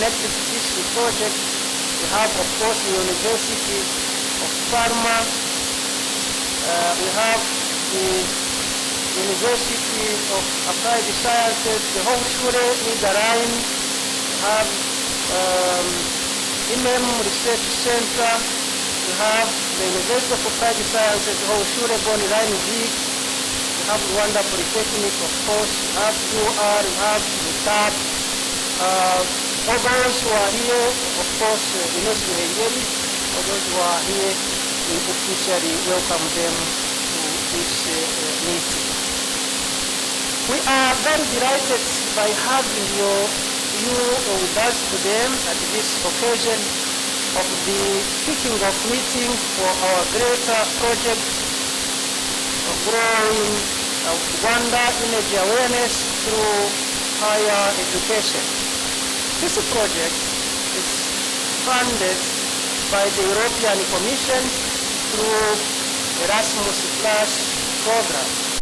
connected to this project, we have, of course, the University of Parma. We have the University of Applied Sciences, the Hochschule Niederrhein. We have IMEM Research Center. We have the University of Applied Sciences, Hochschule Bonn-Rhein-Sieg. We have Rwanda Polytechnic, of course. We have UR, we have UTAP. All those who are here, of course, University Hengeri, all those who are here, we officially welcome them to this meeting. We are very delighted by having you with us today at this occasion of the kicking off meeting for our greater project of growing Rwanda energy awareness through higher education. This project is funded by the European Commission through Erasmus Plus program.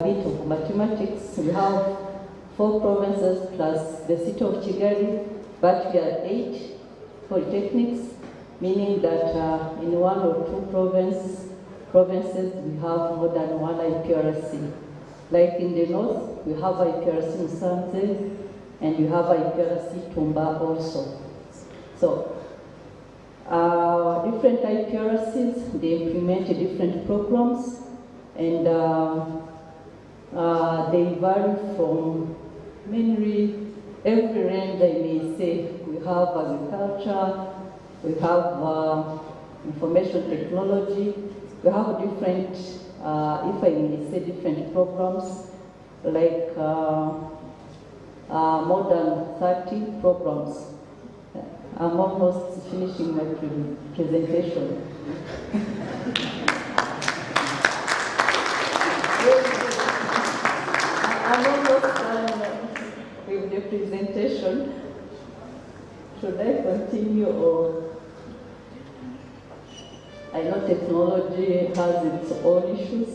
bit of mathematics. We have 4 provinces plus the city of Kigali, but we are 8 polytechnics, meaning that in 1 or 2 provinces we have more than 1 IPRC. Like in the north, we have IPRC Musanze, and we have IPRC Tumba also. So, different IPRCs, they implement different programs, and they vary from mainly every range, I may say. We have agriculture, we have information technology, we have different, if I may say, different programs, like more than 30 programs. I'm almost finishing my presentation. I'm almost done with the presentation. Should I continue or? I know technology has its own issues.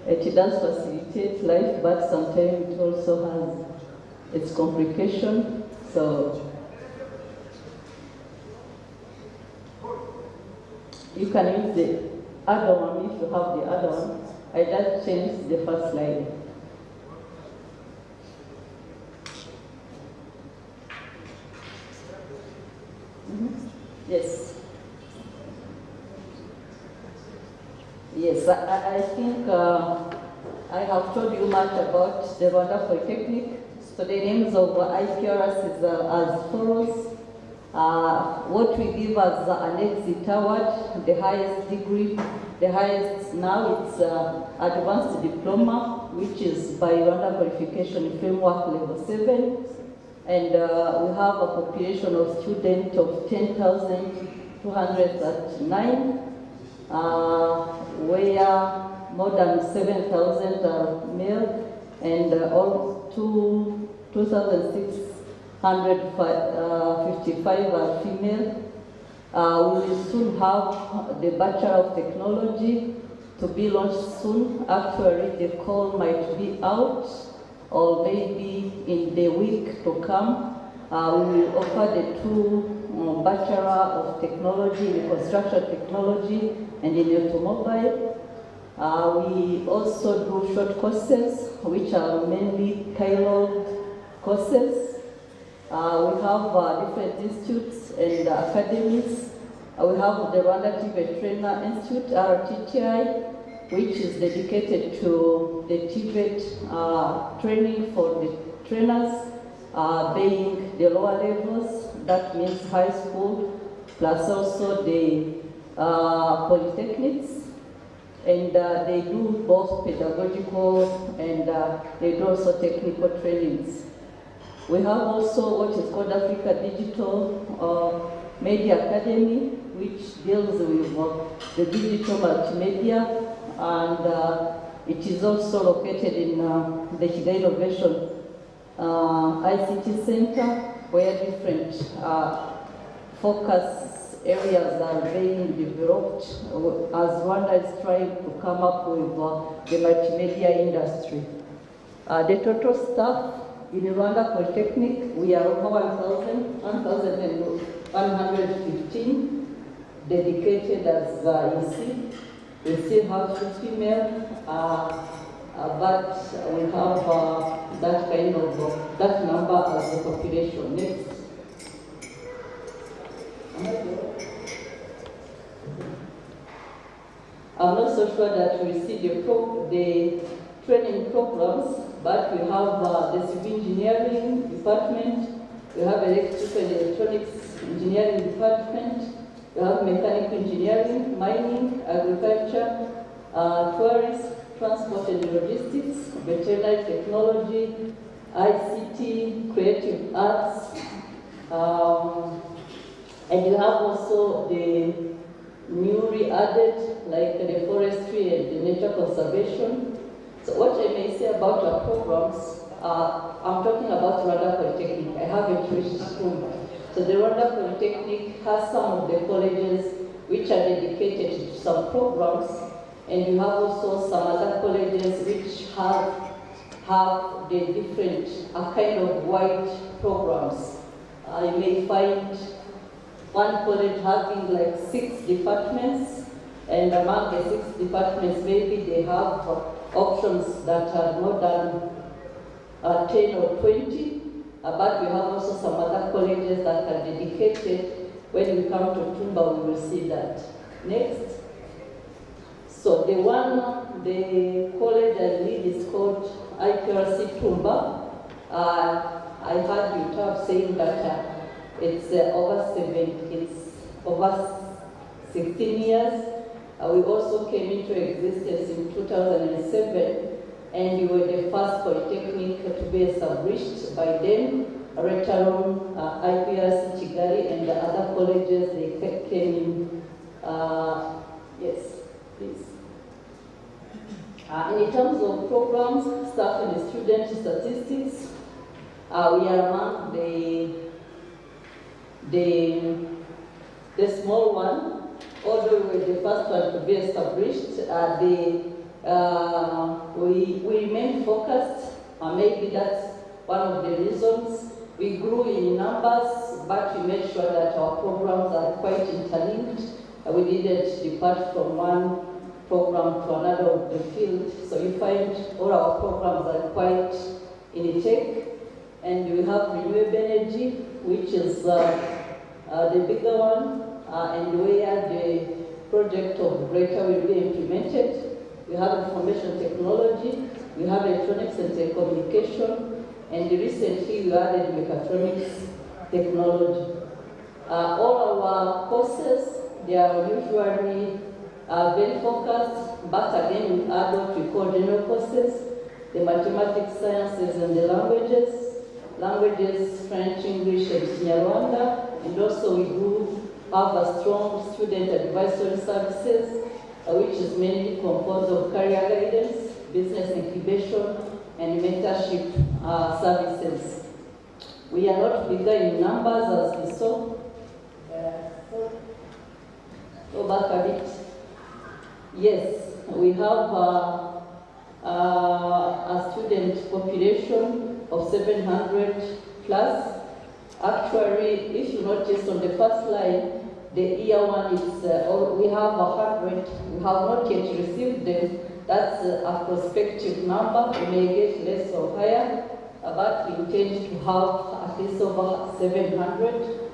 It does facilitate life, but sometimes it also has its complication. So you can use the other one if you have the other one. I just changed the first slide. Yes. Yes, I think I have told you much about the Rwanda Polytechnic. So the names of IPRS is as follows. What we give as an exit award, the highest degree, the highest now it's advanced diploma, which is by Rwanda Qualification Framework Level 7. And we have a population of students of 10,239. Where more than 7,000 are male and all 2,655 are female. We will soon have the Bachelor of Technology to be launched soon. Actually, the call might be out or maybe in the week to come. We will offer the 2 Bachelor of Technology in Construction Technology and in Automobile. We also do short courses, which are mainly tailored courses. We have different institutes and academies. We have the Rwanda TVET Trainer Institute, RTTI, which is dedicated to the TVET training for the trainers, being the lower levels, that means high school, plus also the polytechnics. And they do both pedagogical and they do also technical trainings. We have also what is called Africa Digital Media Academy, which deals with the digital multimedia, and it is also located in the Kigali Innovation ICT Center, where different focus areas are being developed as Rwanda is trying to come up with the multimedia industry. The total staff in Rwanda Polytechnic, we are over 1,115 dedicated as you see. We still have 2 female, but we have that kind of, that number as the population. Next. I'm not so sure that we see the training programs, but we have the civil engineering department, we have electrical and electronics engineering department, we have mechanical engineering, mining, agriculture, tourism, transport and logistics, veterinary technology, ICT, creative arts, and you have also the newly added, like the forestry and the nature conservation. So what I may say about our programs, I'm talking about Rwanda Polytechnic. I haven't reached school. So the Rwanda Polytechnic has some of the colleges which are dedicated to some programs, And you have also some other colleges which have the different kind of wide programs. You may find one college having like 6 departments, and among the 6 departments, maybe they have options that are more than 10 or 20, but we have also some other colleges that are dedicated. When we come to Tumba, we will see that. Next. So the college I lead is called IPRC Tumba. I heard you talk saying that it's over 16 years. We also came into existence in 2007, and we were the first polytechnic to be established by them. Later on, IPRC Kigali and the other colleges, they came in. Yes, please. In terms of programs, staff and student statistics, we are among the small one. Although we were the first one to be established, we remain focused. Maybe that's one of the reasons. We grew in numbers, but we made sure that our programs are quite interlinked. We didn't depart from one program to another of the field. So you find all our programs are quite in tech. And we have renewable energy, which is the bigger one, and where the project of Greater will be implemented. We have information technology, we have electronics and telecommunication, and recently we added mechatronics technology. All our courses, they are usually very focused, but again we add what we call general courses, the mathematics, sciences, and the languages, French, English, and Kinyarwanda, and also we do have a strong student advisory services, which is mainly composed of career guidance, business incubation, and mentorship services. We are not bigger in numbers as we saw. Go back a bit. Yes, we have a student population of 700 plus. Actually, if you notice on the first line, the year one is, we have 100, we have not yet received them. That's a prospective number. We may get less or higher, but we intend to have at least over 700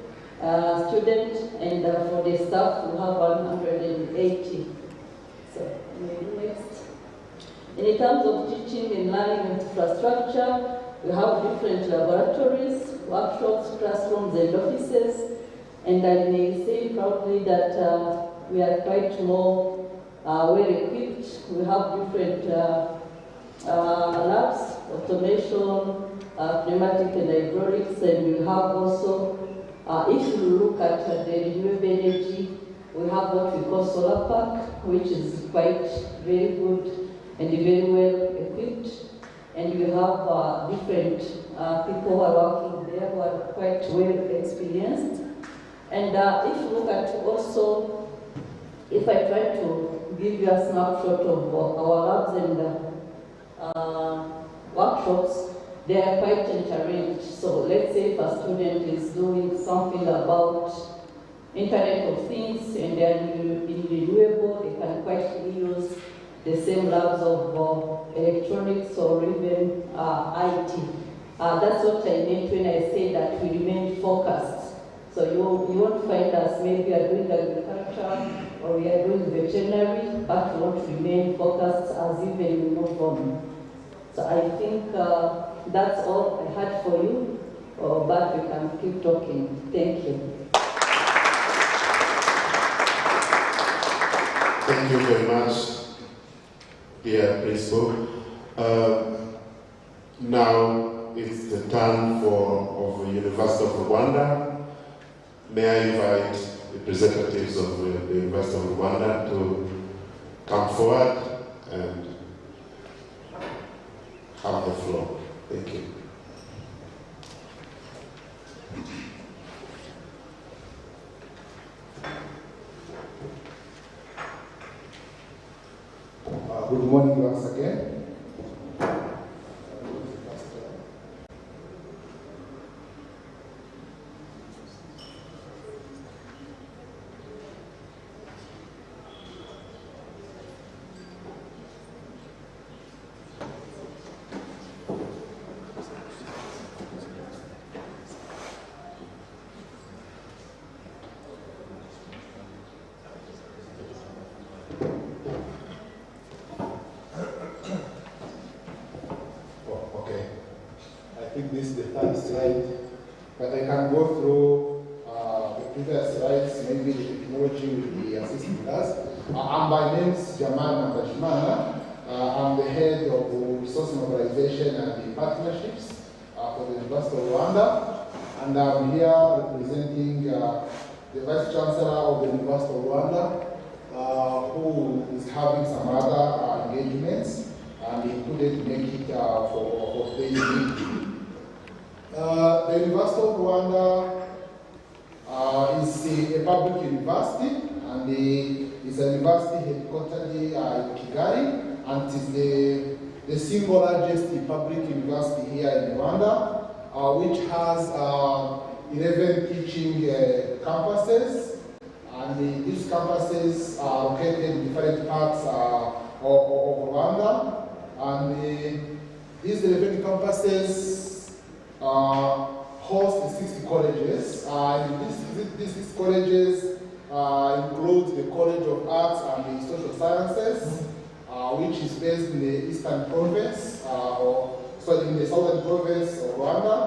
students, and for the staff, we have 180. So, maybe next. In terms of teaching and learning infrastructure, we have different laboratories, workshops, classrooms, and offices. And I may say proudly that we are quite more well-equipped. We have different labs, automation, pneumatic and hydraulics, and we have also, if you look at the renewable energy, we have what we call solar park, which is quite very good and very well equipped. And we have different people who are working there who are quite well experienced. And if you look at also, if I try to give you a snapshot of our labs and workshops, they are quite interlinked. So let's say if a student is doing something about Internet of Things and they are in renewable, they can quite use the same labs of electronics or even IT. That's what I meant when I say that we remain focused. So you won't find us maybe we are doing agriculture or we are doing veterinary, but we won't remain focused as even we move on. So I think that's all I had for you, but we can keep talking. Thank you. Thank you very much, dear Principal. Now it's the turn of the University of Rwanda. May I invite representatives of the University of Rwanda to come forward and have the floor. Thank you. Good morning once again. I think this is the third slide, but I can go through the previous slides. Maybe the technology will be assisting us. My name is Jamal Nambashimana. I'm the head of resource mobilization and the partnerships for the University of Rwanda, and I'm here representing the Vice Chancellor of the University of Rwanda, who is having some other engagements, and he couldn't make it for today's meeting. The University of Rwanda is a public university, and it's a university headquartered in Kigali, and it is the single largest public university here in Rwanda, which has 11 teaching campuses, and these campuses are located in different parts of Rwanda, and these 11 campuses host 60 colleges, and these colleges include the College of Arts and the Social Sciences, which is based in the Eastern Province, in the Southern Province of Rwanda.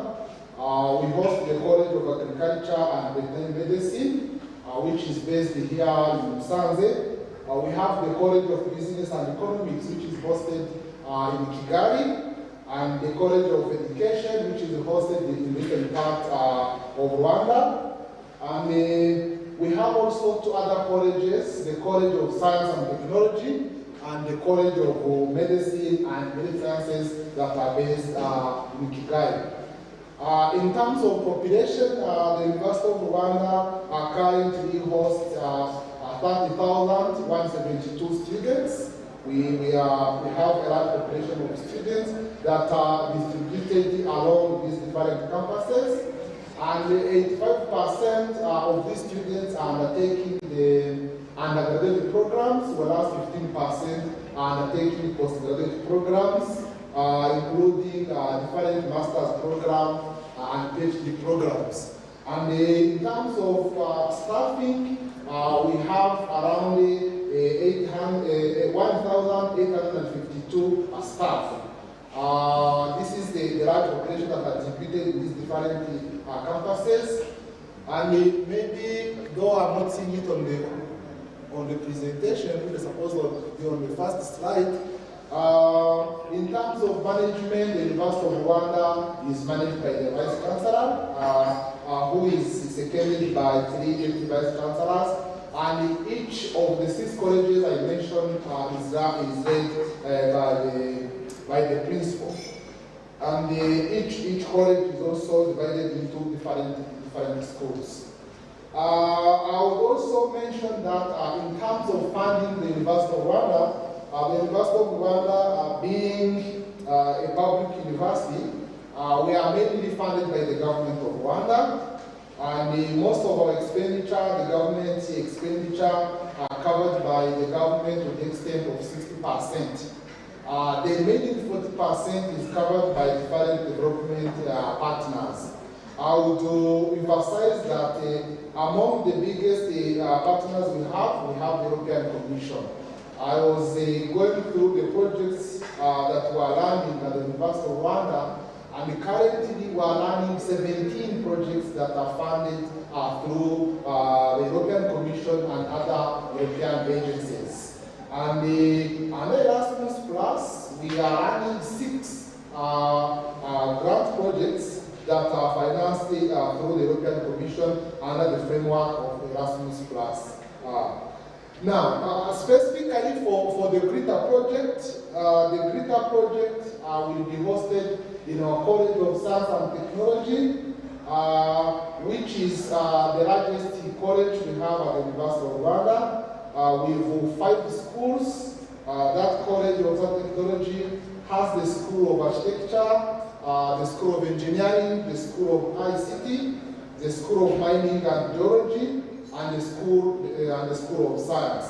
We host the College of Agriculture and Veterinary Medicine, which is based here in Musanze. We have the College of Business and Economics, which is hosted in Kigali, and the College of Education, which is hosted in the eastern part of Rwanda. And we have also two other colleges, the College of Science and Technology and the College of Medicine and Medical Sciences that are based in Kigali. In terms of population, the University of Rwanda currently hosts 30,172 students. We have a large population of students that are distributed along these different campuses, and 85% of these students are undertaking the undergraduate programs, whereas 15% are undertaking postgraduate programs, including different master's programs and PhD programs. And in terms of staffing, we have around 1,852 staff. This is the large population that are distributed in these different campuses. And maybe, though I'm not seeing it on the presentation, which is supposed to be on the first slide, in terms of management, the University of Rwanda is managed by the Vice Chancellor, who is seconded by 3 deputy Vice Chancellors. And each of the 6 colleges I mentioned is led by the principal. And each college is also divided into different schools. I would also mention that in terms of funding the University of Rwanda, the University of Rwanda being a public university, we are mainly funded by the government of Rwanda. And most of our expenditure, the government expenditure, are covered by the government to the extent of 60%. The remaining 40% is covered by different development partners. I would emphasize that among the biggest partners we have the European Commission. I was going through the projects that were running at the University of Rwanda, and currently we are running 17 projects that are funded through the European Commission and other European agencies. And under Erasmus Plus, we are running 6 grant projects that are financed through the European Commission under the framework of Erasmus Plus. Now, specifically for the GRITA project, will be hosted in our College of Science and Technology, which is the largest college we have at the University of Rwanda, with 5 schools That College of Science and Technology has the School of Architecture, the School of Engineering, the School of ICT, the School of Mining and Geology, and the School of Science.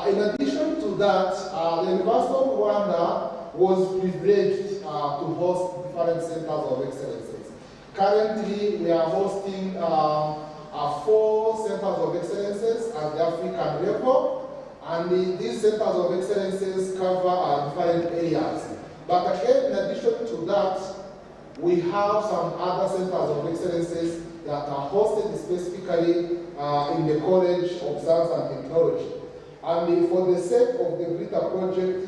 In addition to that, the University of Rwanda was privileged to host different centers of excellences. Currently, we are hosting 4 centers of excellences at the African level, and these centers of excellences cover different areas. But again, in addition to that, we have some other centers of excellences that are hosted specifically in the College of Science and Technology. And for the sake of the Greater project,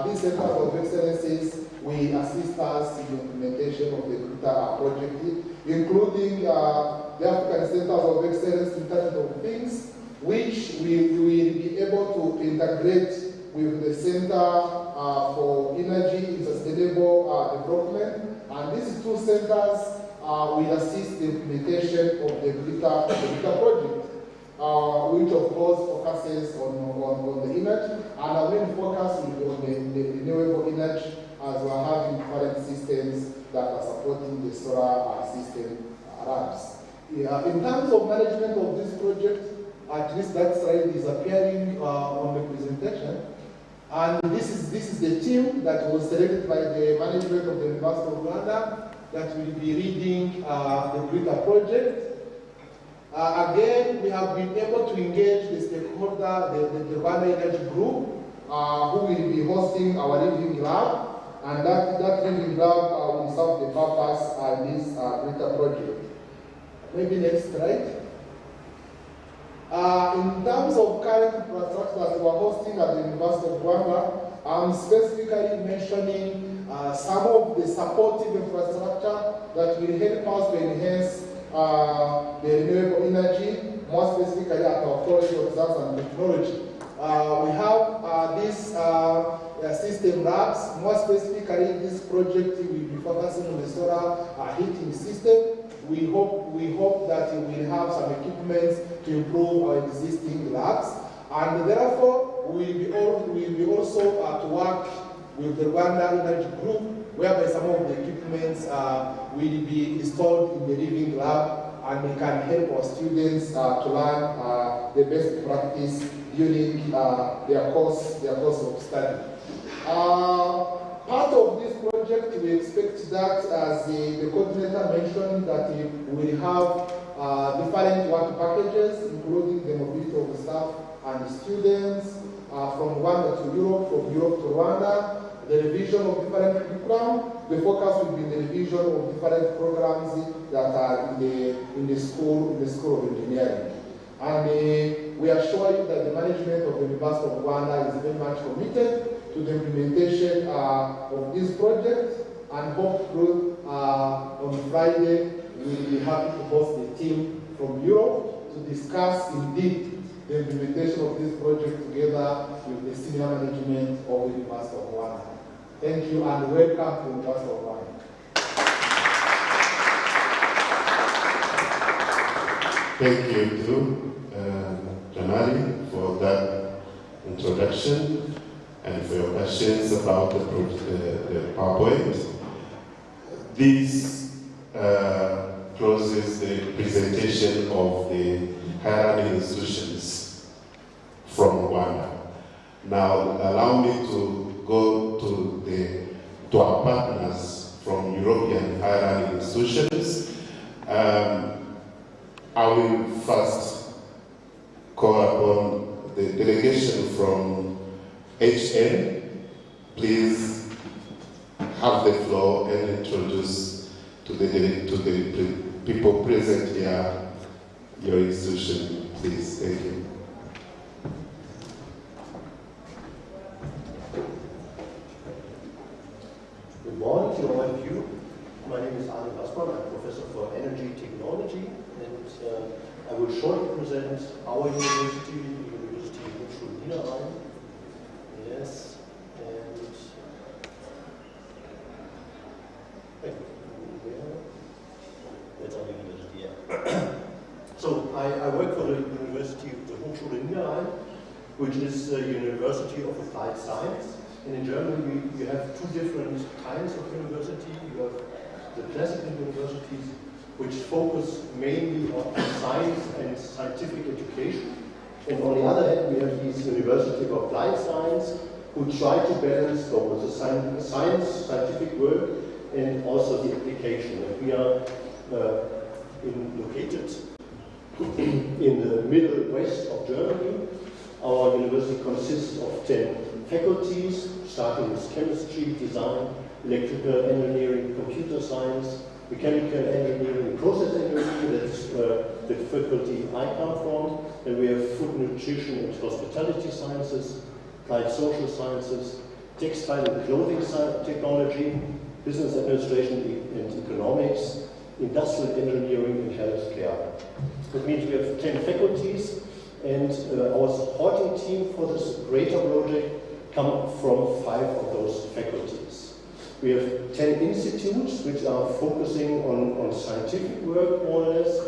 these centers of excellences will assist us in the implementation of the Greater project, including the African Centers of Excellence Internet of Things, which we will be able to integrate with the Center for Energy and Sustainable Development. And these 2 centers will assist the implementation of the Greater project. Which of course focuses on the energy, and our main focus will be on the renewable energy, as we are having different systems that are supporting the solar system runs. In terms of management of this project, at least that slide is appearing on the presentation. And this is the team that was selected by the management of the University of Rwanda that will be leading the Greater project. Again, we have been able to engage the stakeholder, the Rwanda Energy Group, who will be hosting our living lab, and that living lab will serve the purpose of this Greater project. Maybe next slide. In terms of current infrastructure that we are hosting at the University of Rwanda, I'm specifically mentioning some of the supportive infrastructure that will help us to enhance the renewable energy, more specifically at our College of Science and Technology. We have these system labs. More specifically, this project will be focusing on the solar heating system. We hope that we will have some equipment to improve our existing labs, and therefore we will be also to work with the Rwanda Energy Group, whereby some of the equipments will be installed in the living lab, and we can help our students to learn the best practice during their course of study. Part of this project, we expect that, as the coordinator mentioned, that we will have different work packages, including the mobility of the staff and the students from Rwanda to Europe, from Europe to Rwanda, the revision of different curriculum. The focus will be the revision of different programs that are in the School of Engineering. And we assure you that the management of the University of Rwanda is very much committed to the implementation of this project, and hopefully on Friday we will be happy to host the team from Europe to discuss indeed the implementation of this project together with the senior management of the University of Rwanda. Thank you, and welcome to the University of Rwanda. Thank you too, Jamali, for that introduction and for your questions about the PowerPoint. This closes the presentation of the higher learning institutions from Rwanda. Now, allow me to go to our partners from European higher learning institutions. I will first call upon the delegation from HN. Please have the floor and introduce to the people present here your institution, please. Thank you. Good morning to all of you. My name is Arne Gassmann. I'm Professor for Energy Technology, and I will shortly present our university, the University of Niederrhein. Yes, and that's our university, yeah. So I work for the University of the Hochschule Niederrhein, which is the University of Applied Science. And in Germany, you have two different kinds of university. You have the classical universities, which focus mainly on science and scientific education. And on the other hand, we have these University of Applied Science, who try to balance both the science, scientific work, and also the application. And we are located in the middle west of Germany. Our university consists of 10 faculties, starting with chemistry, design, electrical engineering, computer science, mechanical engineering, process engineering, that's the faculty I come from. And we have food, nutrition, and hospitality sciences, applied social sciences, textile and clothing technology, business administration and economics, industrial engineering, and healthcare. That means we have 10 faculties, and our supporting team for this greater project come from 5 of those faculties. We have 10 institutes which are focusing on scientific work, more or less,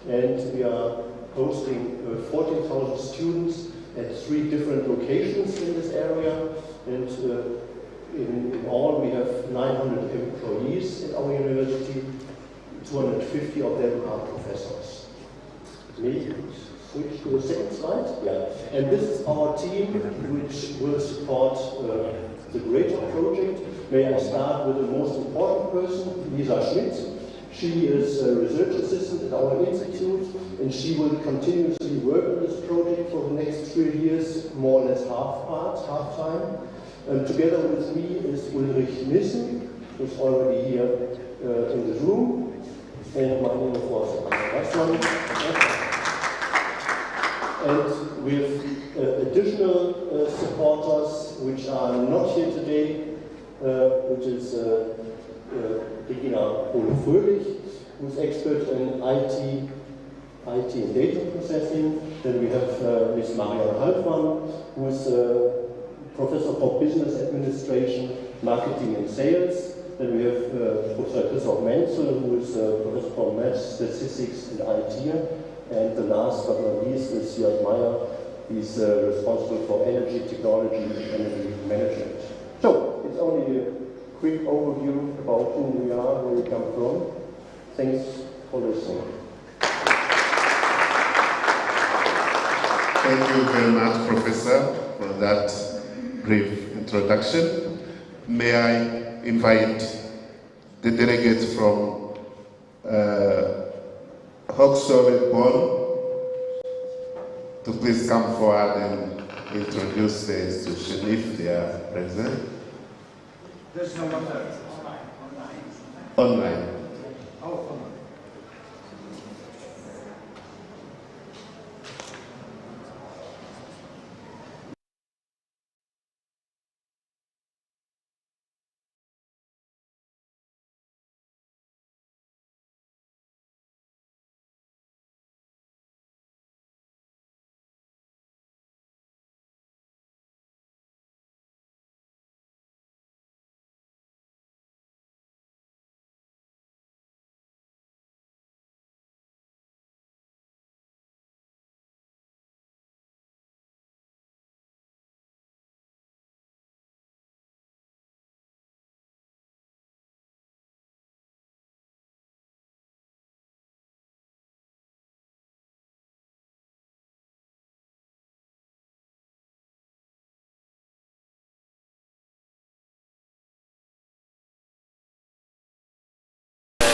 and we are hosting 14,000 students at 3 different locations in this area, and in all we have 900 employees at our university. 250 of them are professors. Maybe switch to the second slide. Yeah, and this is our team which will support the greater project. May I start with the most important person, Lisa Schmidt. She is a research assistant at our institute, and she will continuously work on this project for the next 3 years, more or less half time. Together with me is Ulrich Nissen, who's already here in the room. And my name, of course, is Anna Gassmann. And we have additional supporters which are not here today, which is Regina Pole-Fröhlich, who's expert in IT and data processing. Then we have Ms. Marianne Halfmann, who is Professor for Business Administration, Marketing and Sales. Then we have Professor Christoph Menzel, who is Professor for Math, Statistics and IT. And the last but not least is Jörg Meyer. He's responsible for energy technology and energy management. So, it's only a quick overview about who we are, where we come from. Thanks for listening. Thank you very much, Professor, for that brief introduction. May I invite the delegates from Högskolan Bonn to please come forward and introduce the institution if they are present. There's no one there. Online. Oh, online.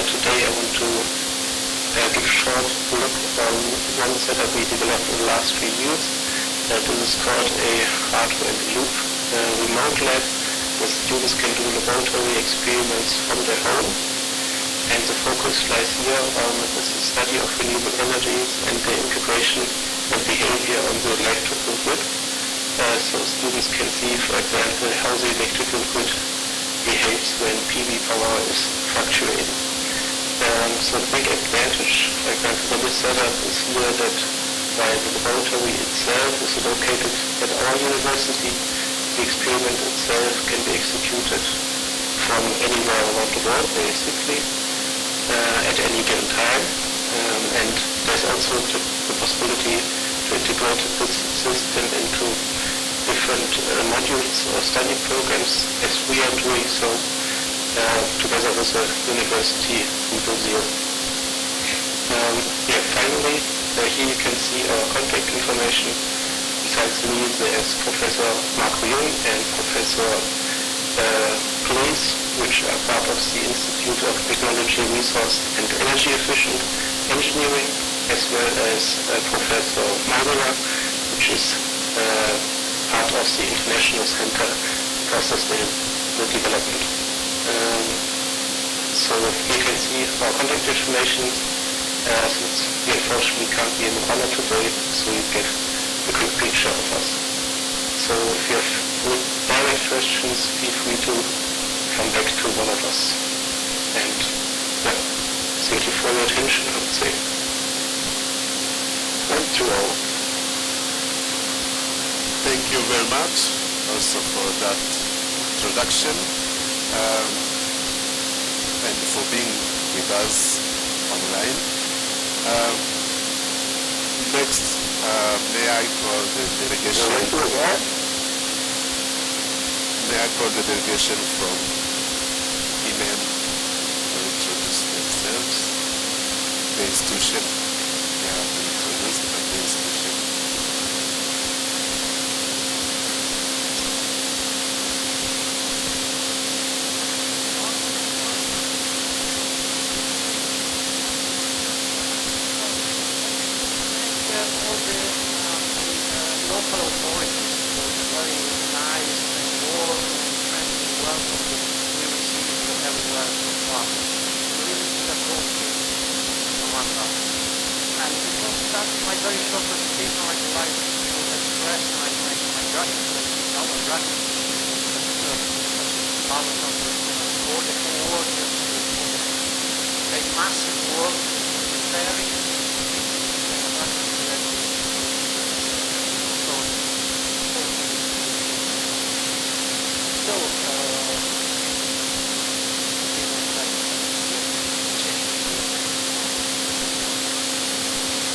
Today I want to give a short look on one setup we developed in the last few years. This is called a hardware in the loop remote lab, where students can do laboratory experiments from their home. And the focus lies here on the study of renewable energies and their integration and behavior on the electrical grid. So students can see, for example, how the electrical grid behaves when PV power is fluctuating. So the big advantage, for example, for this setup is here that while the laboratory itself is located at our university, the experiment itself can be executed from anywhere around the world, basically, at any given time. And there's also the possibility to to integrate this system into different modules or study programs, as we are doing so together with the university symposium. Finally, here you can see our contact information. Besides me, there's Professor Mark Rion and Professor Kloos, which are part of the Institute of Technology, Resource and Energy Efficient Engineering, as well as Professor Marmara, which is part of the International Center for Sustainable Development. So you can see our contact information, since we unfortunately can't be in the honor today, so you get a quick picture of us. So if you have any direct questions, feel free to come back to one of us. And thank you for your attention, I would say. Thank you all. Thank you very much also for that introduction and for being with us online. Next, may I call the delegation? May I call the delegation from INEM to introduce themselves, the institution. They have been introduced by the institution. Local authorities for the very nice and warm and friendly welcome that we received everywhere so far. We really did appreciate Rwanda. And before starting my very short presentation, I would like to express my gratitude, our gratitude, to for the whole work, for the massive work preparing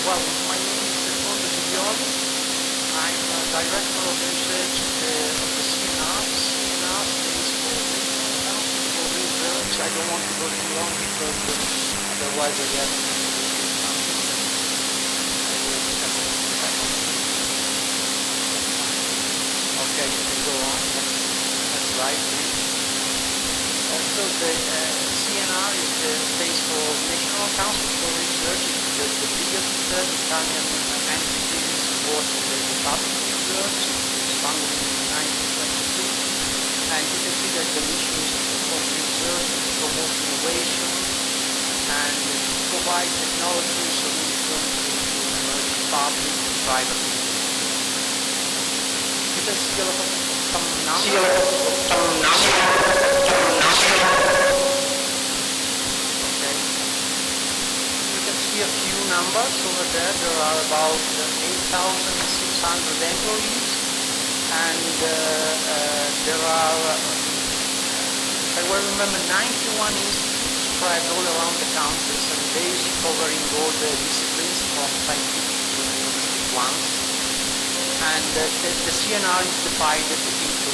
well, my name is Secondo Giglioli. I'm Director of Research of the CNR. CNR stands for National Council for Research. I don't want to go too long because otherwise I get okay, you can go on. Next slide, please. Also, the CNR stands for National Council for Research. It's the biggest Italian entity supporting the public research. It was founded in 1922. And you can see that the mission is to support research, to promote innovation, and to provide technology solutions to emerging public and private needs. You can see a lot of some numbers. Okay. You can see a few numbers over there. There are about 8,600 employees, and there are, if I well remember, 91 institutes spread all around the country, and based covering all the disciplines from scientific to linguistic ones. And the CNR is divided into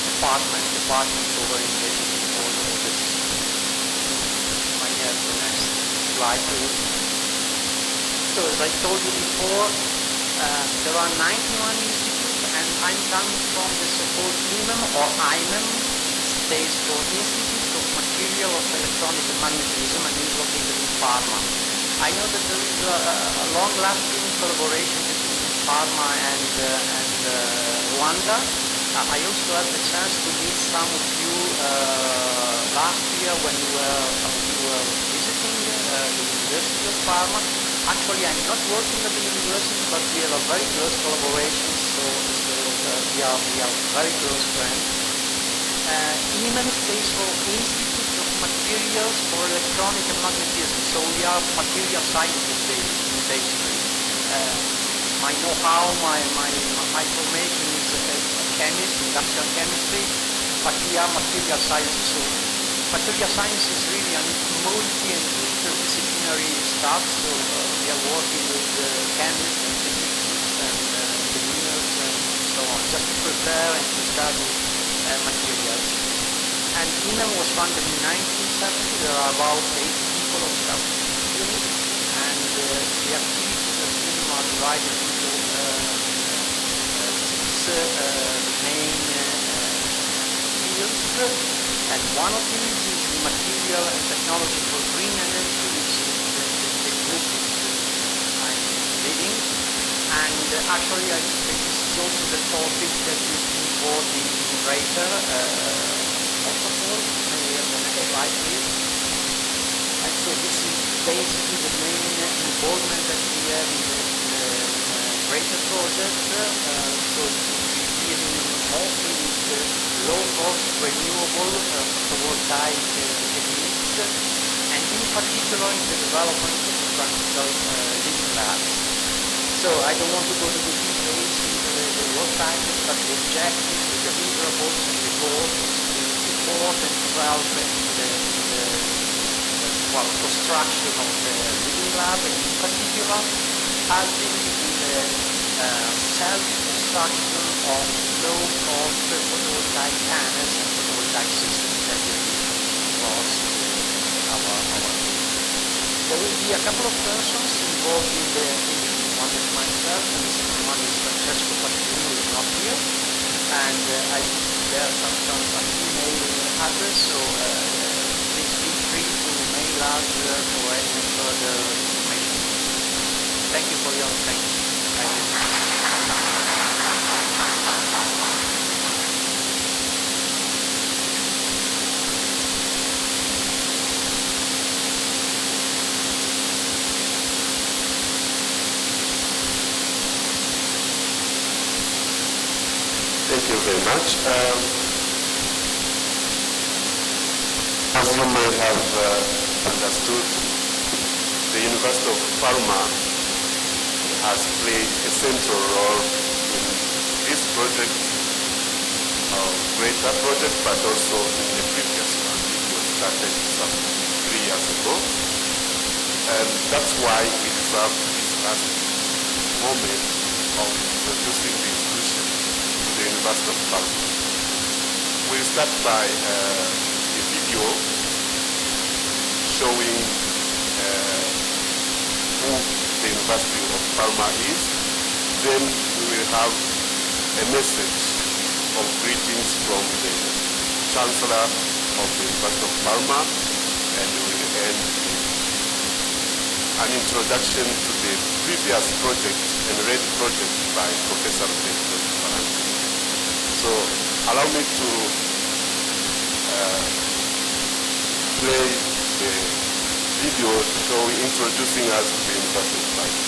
departments covering basically all the disciplines. You might have the next slide, please. So as I told you before, there are 91 institutes, and I'm coming from the so-called IMEM or IMEM. It stands for Institute of Material of Electronic Magnetism, and is located in Parma. I know that there is a long-lasting collaboration between Parma and Rwanda. I also had the chance to meet some of you last year when you were visiting the University of Parma. Actually, I'm not working at the university, but we have a very close collaboration, so we are very close friends. IMEM stands for Institute of Materials for Electronic and Magnetism, so we are material scientists basically. My know-how, my formation is a chemist, industrial chemistry, but we are material scientists. So material science is really a multi and interdisciplinary stuff. So we are working with chemists and physicists and so on, just to prepare and to study materials. And INEM was founded in 1970. There are about 8 people on staff unit, and the activities of INEM are divided into 6 main fields, and one of these is material and technology for green energy, which is the group I'm leading. And actually, this is also the topic that is for the numerator protocol, the next slide, please. And so this is basically the main involvement that we have in the greater project. So we're dealing mostly with low-cost, renewable photovoltaic techniques, and in particular in the development of the practical living labs. So I don't want to go to the details into the work titles, but the objective, the deliverables, and the goal is to support and develop the construction of the living lab, and in particular helping in the self-construction of low-cost photovoltaic panels and photovoltaic systems that will be across our There will be a couple of persons involved in the team. One is myself, and the second one is Francesco Patrini, who is not here. And there are some email address, so please feel free to mail us for any further information. Thank you for your attention. Thank you. Thank you very much. As you may have understood, the University of Parma has played a central role in this project, greater project, but also in the previous one, which was started some 3 years ago. And that's why we deserve this last moment of introducing the institution to the University of Parma. We'll start by a video showing who the University of Parma is. Then we will have a message of greetings from the Chancellor of the University of Parma, and we will end with an introduction to the previous project and RED project by Professor Benjamin Valenti. So allow me to play the video introducing us to the University of Parma.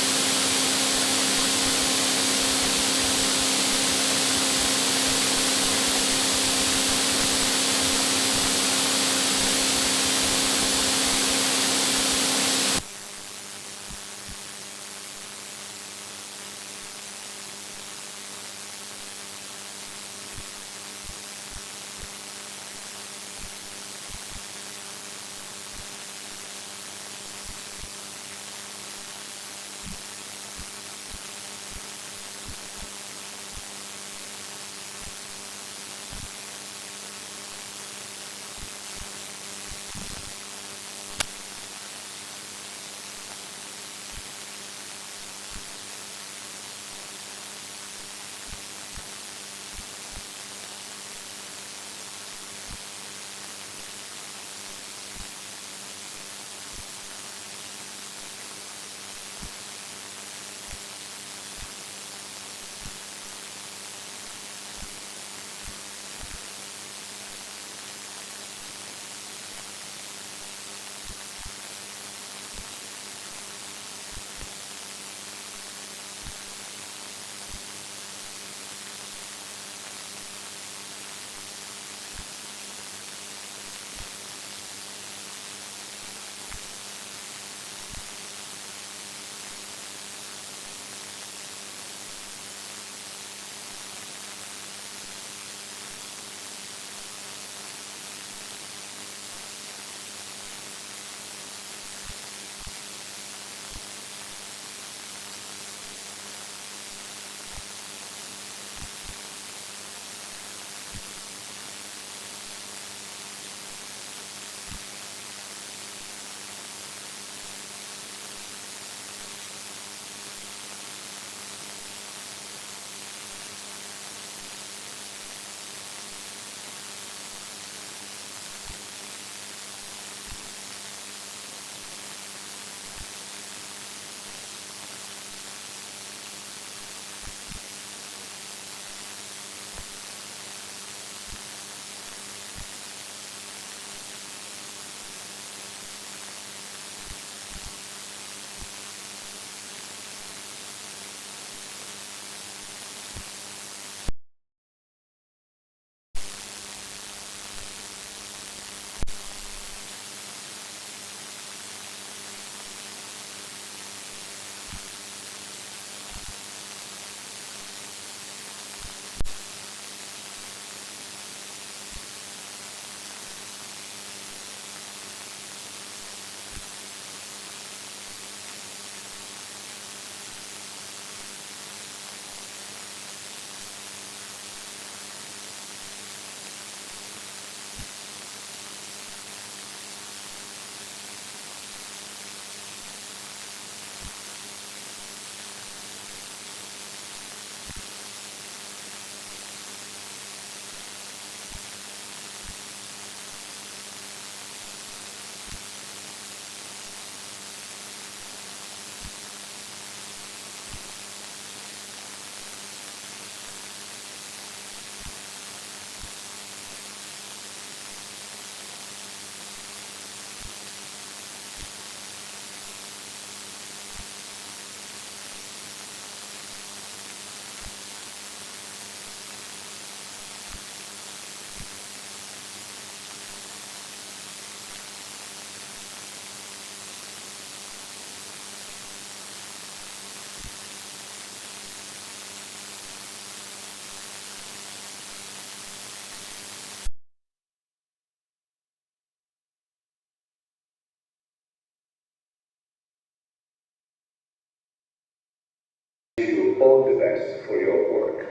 all the best for your work.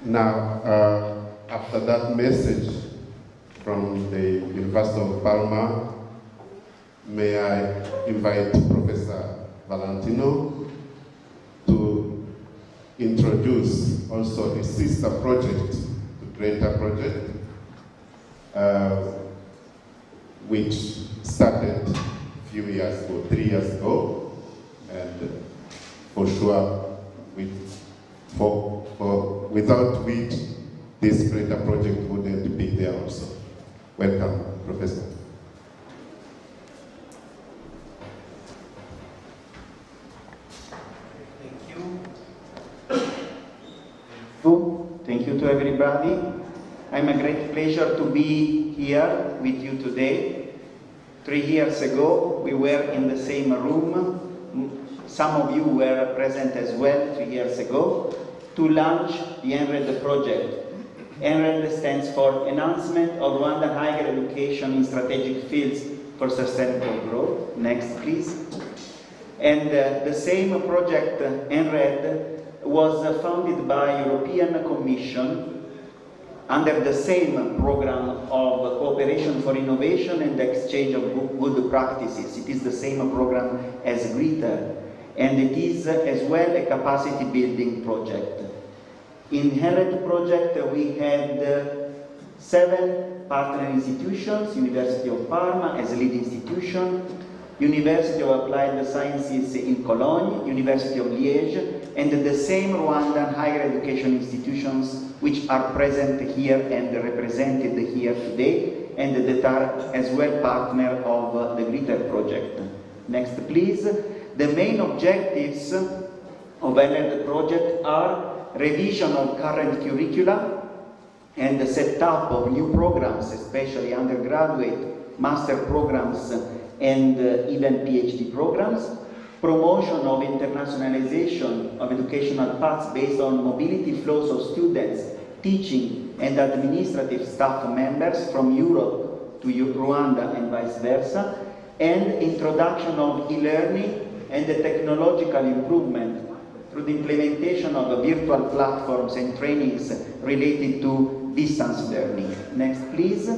Now, after that message from the University of Palma, may I invite Professor Valentino to introduce also the sister project, the Greater project, which started a few years ago, 3 years ago, and for sure, without which this Greater project wouldn't be there also. Welcome, Professor. Thank you to everybody. I'm a great pleasure to be here with you today. 3 years ago, we were in the same room. Some of you were present as well 3 years ago to launch the ENRED project. ENRED stands for Enhancement of Rwandan Higher Education in Strategic Fields for Sustainable Growth. Next, please. And the same project, ENRED, was founded by European Commission under the same program of cooperation for innovation and exchange of good practices. It is the same program as GRITER, and it is as well a capacity building project. In ENRED project, we had 7 partner institutions: University of Parma as a lead institution, University of Applied Sciences in Cologne, University of Liège, and the same Rwandan higher education institutions which are present here and represented here today, and that are as well partner of the GRITER project. Next, please. The main objectives of ENRED project are revision of current curricula and the setup of new programs, especially undergraduate, master programs, and even PhD programs, promotion of internationalization of educational paths based on mobility flows of students, teaching and administrative staff members from Europe to Rwanda and vice versa, and introduction of e-learning and the technological improvement through the implementation of virtual platforms and trainings related to distance learning. Next, please.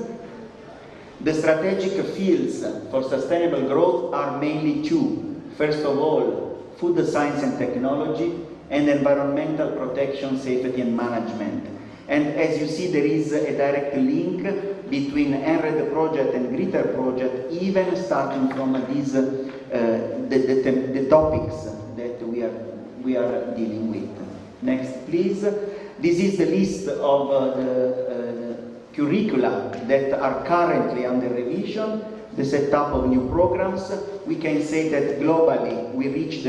The strategic fields for sustainable growth are mainly 2. First of all, food science and technology, and environmental protection, safety and management. And as you see, there is a direct link between ENRED project and GRITER project, even starting from these the topics that we are dealing with. Next, please. This is the list of the curricula that are currently under revision, the setup of new programs. We can say that globally we reached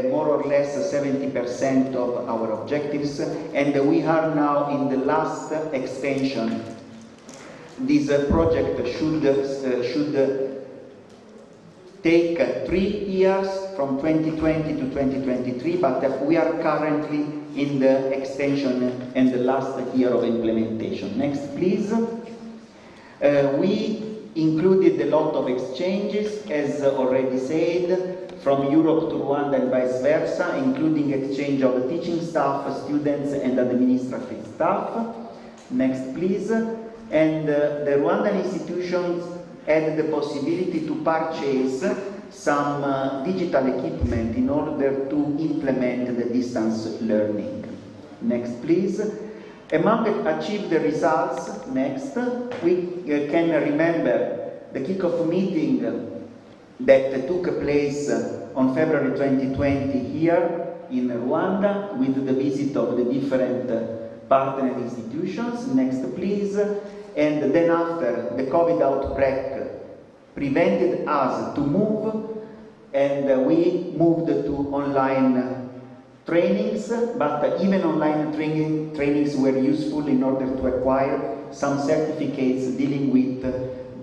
more or less 70% of our objectives, and we are now in the last extension. This project should take 3 years from 2020 to 2023, but we are currently in the extension and the last year of implementation. Next, please. We included a lot of exchanges, as already said, from Europe to Rwanda and vice versa, including exchange of teaching staff, students, and administrative staff. Next, please. And the Rwandan institutions had the possibility to purchase some digital equipment in order to implement the distance learning. Next, please. Among achieved results, next, we can remember the kickoff meeting that took place on February 2020 here in Rwanda with the visit of the different partner institutions. Next, please. And then after, the COVID outbreak prevented us to move, and we moved to online trainings, but even online trainings were useful in order to acquire some certificates dealing with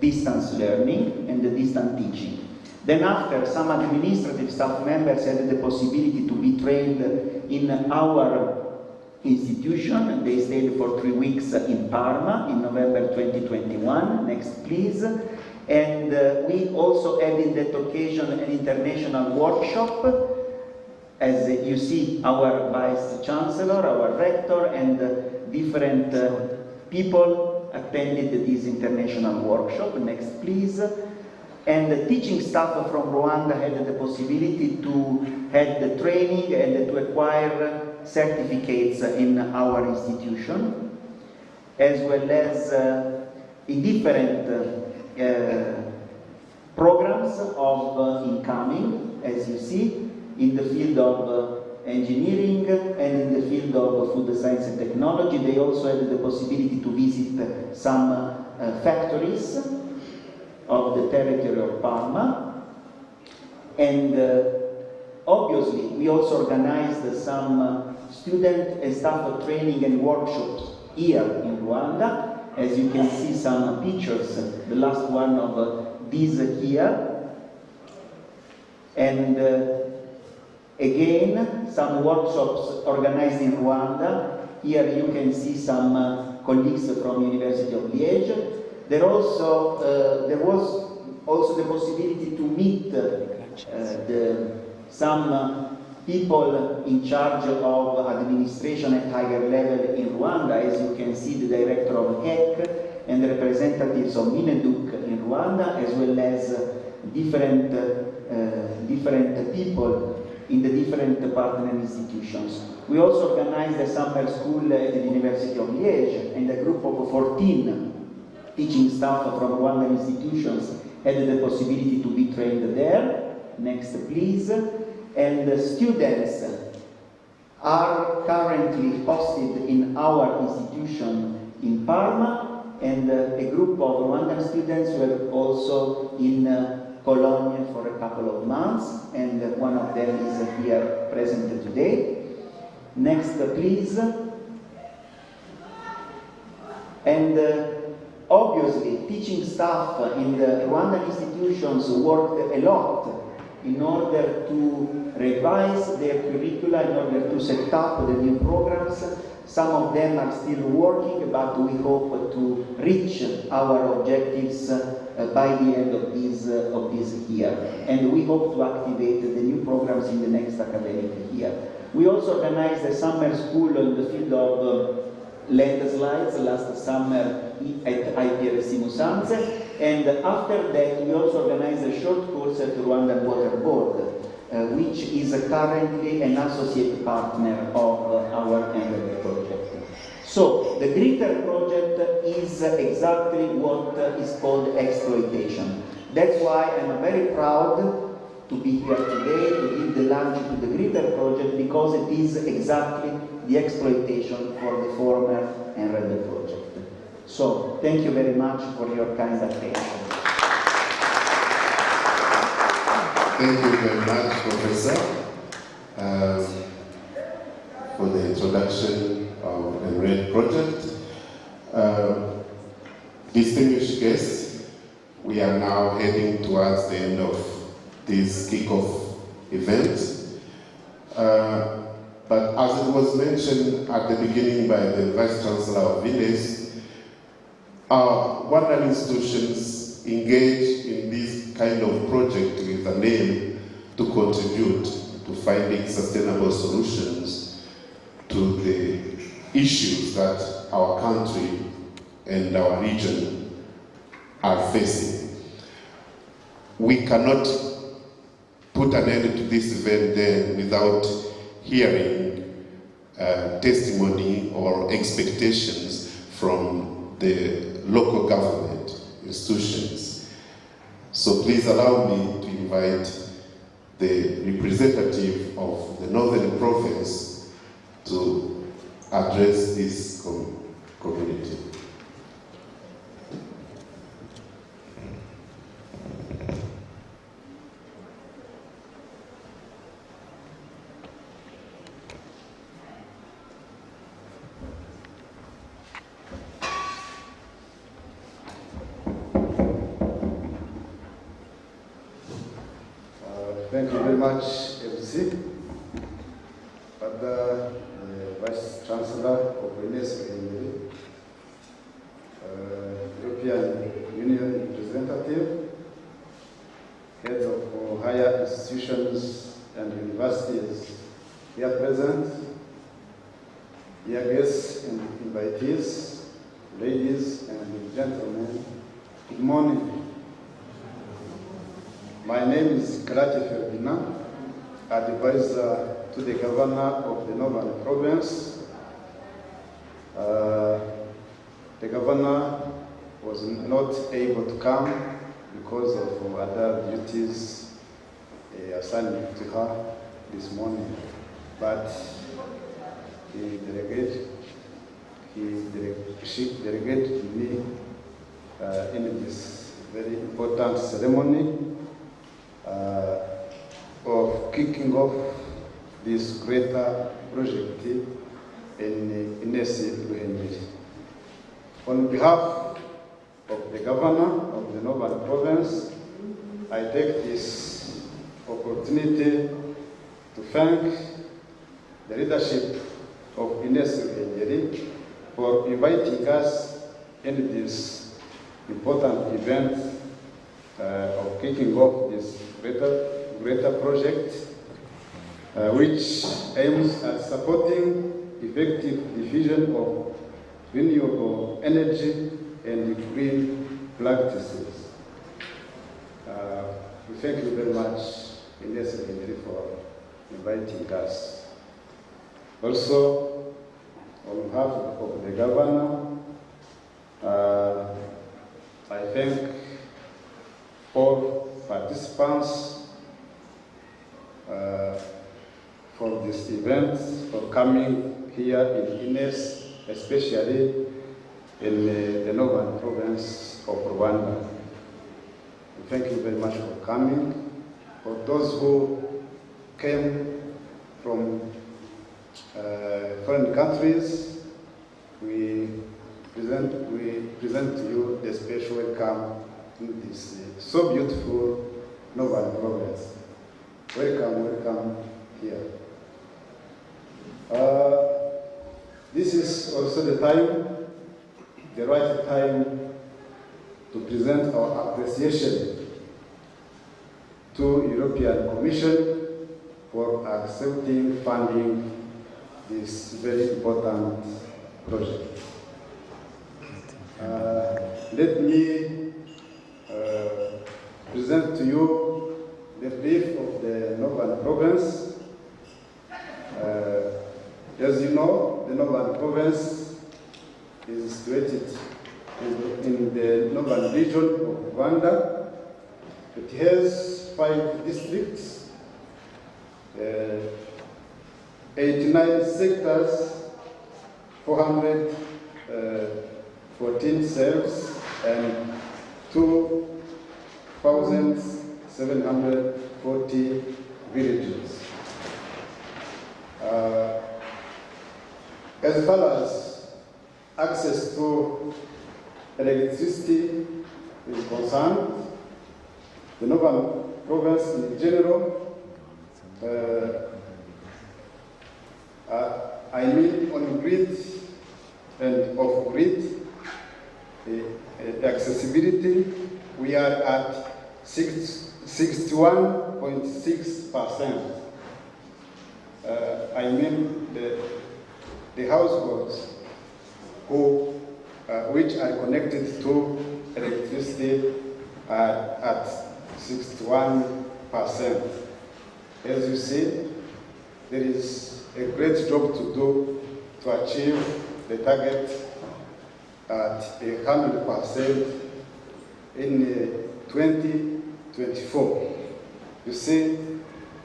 distance learning and the distant teaching. Then after, some administrative staff members had the possibility to be trained in our institution. They stayed for 3 weeks in Parma in November 2021. Next, please. And we also had in that occasion an international workshop. As you see, our Vice Chancellor, our Rector, and different people attended this international workshop. Next, please. And the teaching staff from Rwanda had the possibility to have the training and to acquire certificates in our institution, as well as in different programs of incoming, as you see, in the field of engineering and in the field of food science and technology. They also had the possibility to visit some factories of the territory of Parma. And obviously, we also organized some student and staff training and workshops here in Rwanda. As you can see some pictures, the last one of these here. And again, some workshops organized in Rwanda. Here you can see some colleagues from University of Liège. There was also the possibility to meet some people in charge of administration at higher level in Rwanda. As you can see, the director of HEC and the representatives of Mineduc in Rwanda, as well as different people in the different partner institutions. We also organized a summer school at the University of Liège, and a group of 14 teaching staff from Rwandan institutions had the possibility to be trained there. Next, please. And the students are currently hosted in our institution in Parma, and a group of Rwandan students were also in Cologne for a couple of months, and one of them is here present today. Next, please. And obviously, teaching staff in the Rwandan institutions worked a lot in order to revise their curricula, in order to set up the new programs. Some of them are still working, but we hope to reach our objectives by the end of this year. And we hope to activate the new programs in the next academic year. We also organized a summer school in the field of landslides last summer at IPRC Musanze, and after that we also organized a short course at Rwandan Water Board, which is currently an associate partner of our NRED project. So the GRITTER project is exactly what is called exploitation. That's why I'm very proud to be here today to give the launch to the GRITTER project, because it is exactly the exploitation for the former NRED project. So, thank you very much for your kind attention. Thank you very much, Professor, for the introduction of the NRED project. Distinguished guests, we are now heading towards the end of this kickoff event. But as it was mentioned at the beginning by the Vice Chancellor of Vines, our Rwandan institutions engage in this kind of project with an aim to contribute to finding sustainable solutions to the issues that our country and our region are facing. We cannot put an end to this event then without hearing testimony or expectations from the local government institutions. So please allow me to invite the representative of the Northern Province to address this community. much, MC, Father, Vice Chancellor of UNESCO, European Union representative, heads of higher institutions and universities here present, dear guests and invitees, ladies and gentlemen, good morning. My name is Karate Ferdinand, advisor to the governor of the Northern Province. The governor was not able to come because of other duties assigned to her this morning, but she delegated me in this very important ceremony of kicking off this greater project in Inesi. On behalf of the governor of the Northern Province, I take this opportunity to thank the leadership of Inesi for inviting us in this important event of kicking off this greater project, which aims at supporting effective diffusion of renewable energy and green practices. We thank you very much, Inesi, for inviting us. Also, on behalf of the governor, I thank all participants for this event, for coming here in Ines, especially in the Northern Province of Rwanda. Thank you very much for coming. For those who came from foreign countries, we present to you the special welcome in this so beautiful Northern Province. Welcome, welcome here. This is also the right time to present our appreciation to European Commission for accepting funding this very important project. Let me present to you the brief of the Northern Province. As you know, the Northern Province is situated in the Northern region of Rwanda. It has 5 districts, 89 sectors, 414 cells, and 2,740 villages. As far as access to electricity is concerned, the Northern Province in general, I mean on grid and off-grid accessibility, we are at 61.6%. I mean the households which are connected to electricity are at 61%. As you see, there is a great job to do to achieve the target at 100% in 2024. You see,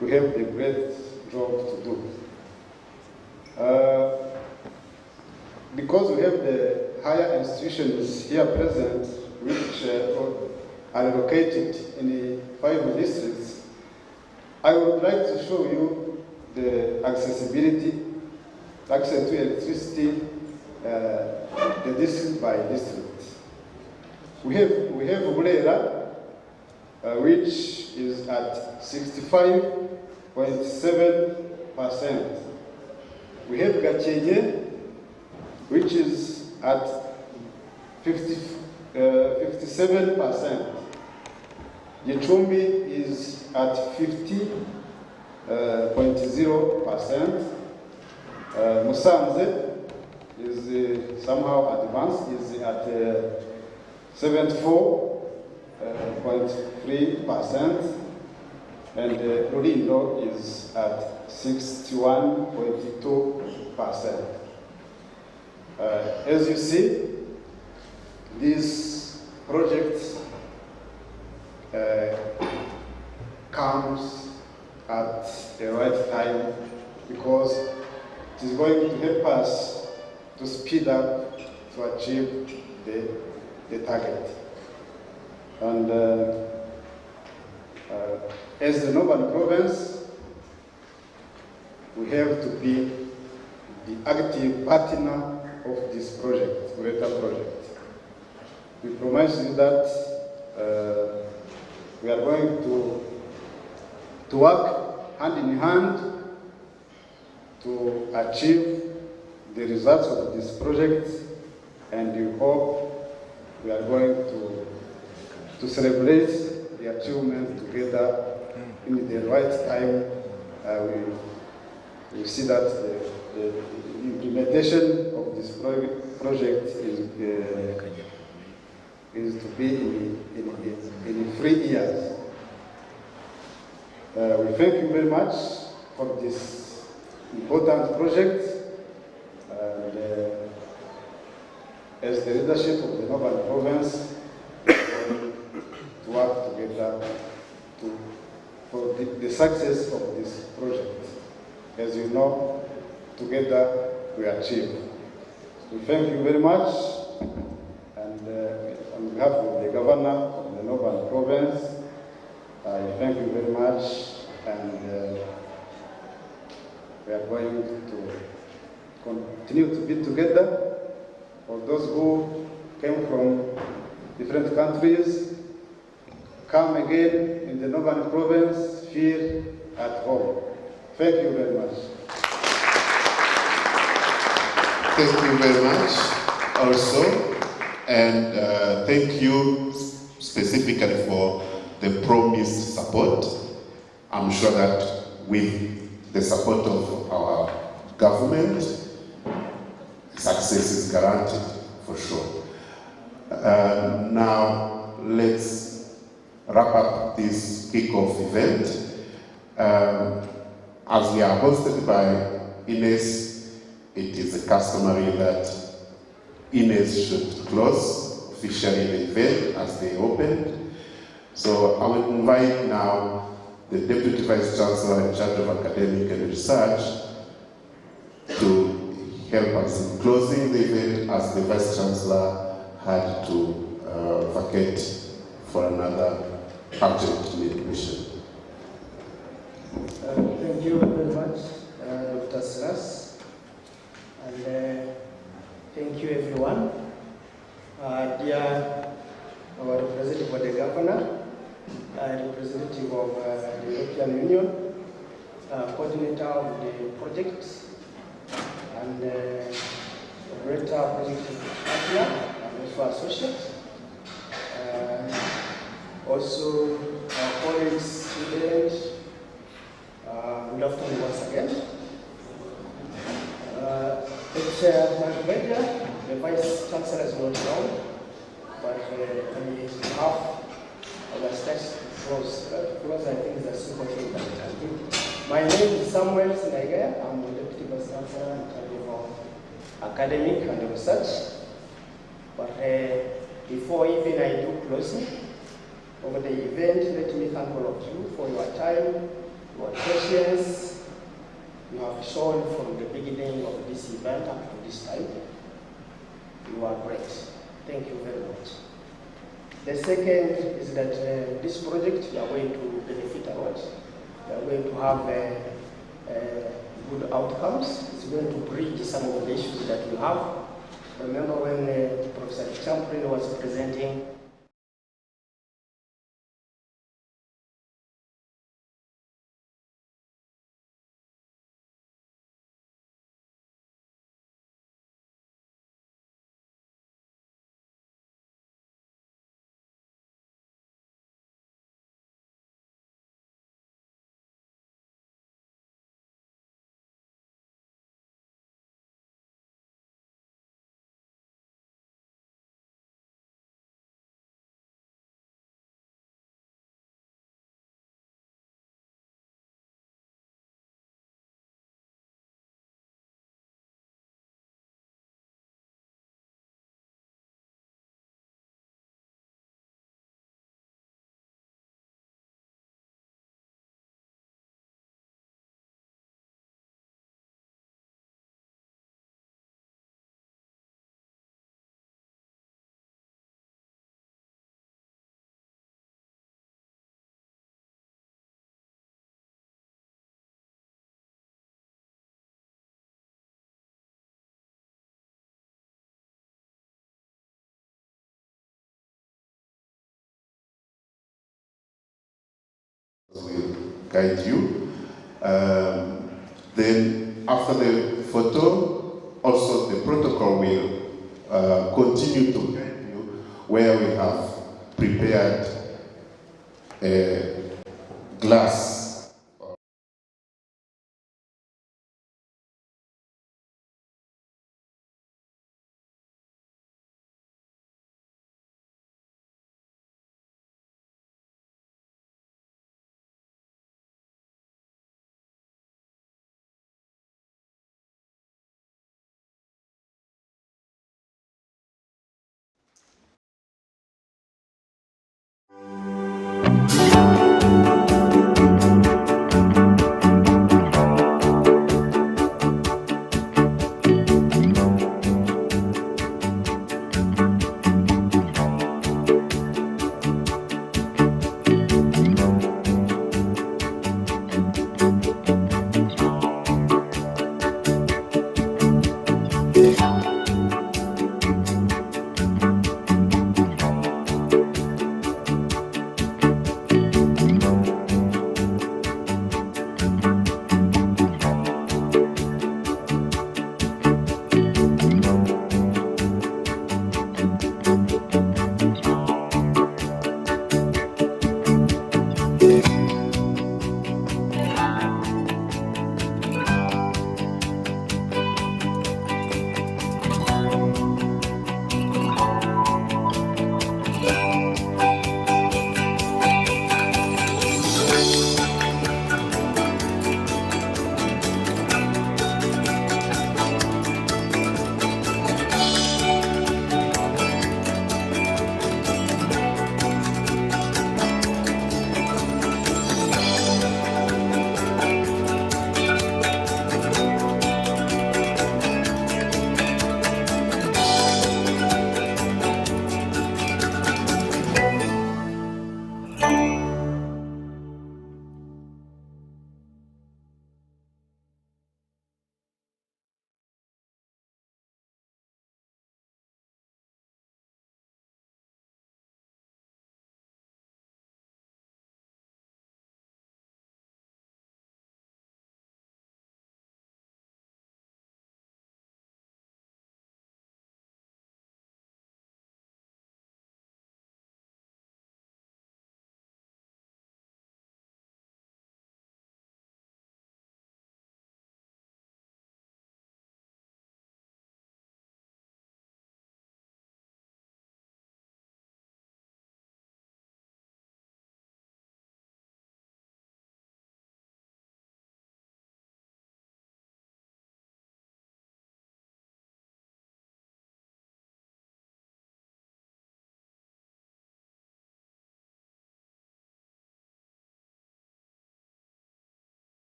we have a great job to do. Because we have the higher institutions here present, which are located in the 5 districts, I would like to show you the accessibility, access to electricity, the district by district. We have Burera, which is at 65.7%. We have Gachenye, which is at 57%. Gicumbi is at 50.0%. Musanze is somehow advanced, is at 74.3%, and Rulindo is at 61.2%. As you see, this project comes at the right time because it is going to help us to speed up to achieve the target. And as the Northern Province, we have to be the active partner of this project, greater project. We promise you that we are going to work hand in hand to achieve the results of this project, and we hope we are going to celebrate the achievement together in the right time. We see that the implementation of this project is to be in 3 years. We thank you very much for this important project, and as the leadership of the Northern Province, we want to work together for the success of this project. As you know, together we achieve. We thank you very much, and on behalf of the Governor of the Northern Province, I thank you very much, and we are going to continue to be together. For those who came from different countries, come again in the Northern Province, feel at home. Thank you very much. Thank you very much also, and thank you specifically for the promised support. I'm sure that with the support of our government, success is guaranteed for sure. Now let's wrap up this kickoff event. As we are hosted by Ines, it is customary that Ines should close officially the event as they opened. So I will invite now the Deputy Vice Chancellor in charge of Academic and Research to help us in closing the event, as the Vice Chancellor had to vacate for another urgent mission. Thank you very much, Dr. Silas, and thank you everyone. Dear our representative of the Governor, representative of the European Union, coordinator of the project, and operator project partner, and also associate. Also our colleagues, students, good afternoon once again. It's my pleasure, the Vice Chancellor is not around, but on his behalf, I will start because I think it's a simple thing that I think. My name is Samuel Sinaiga. I'm the Deputy Vice Chancellor in charge of academic and research. But before even I do closing over the event, let me thank all of you for your time, your patience you have shown from the beginning of this event up to this time. You are great. Thank you very much. The second is that this project we are going to benefit a lot. We are going to have good outcomes. It's going to bridge some of the issues that we have. Remember when Professor Champlin was presenting guide you. Then after the photo, also the protocol will continue to guide you, where we have prepared a glass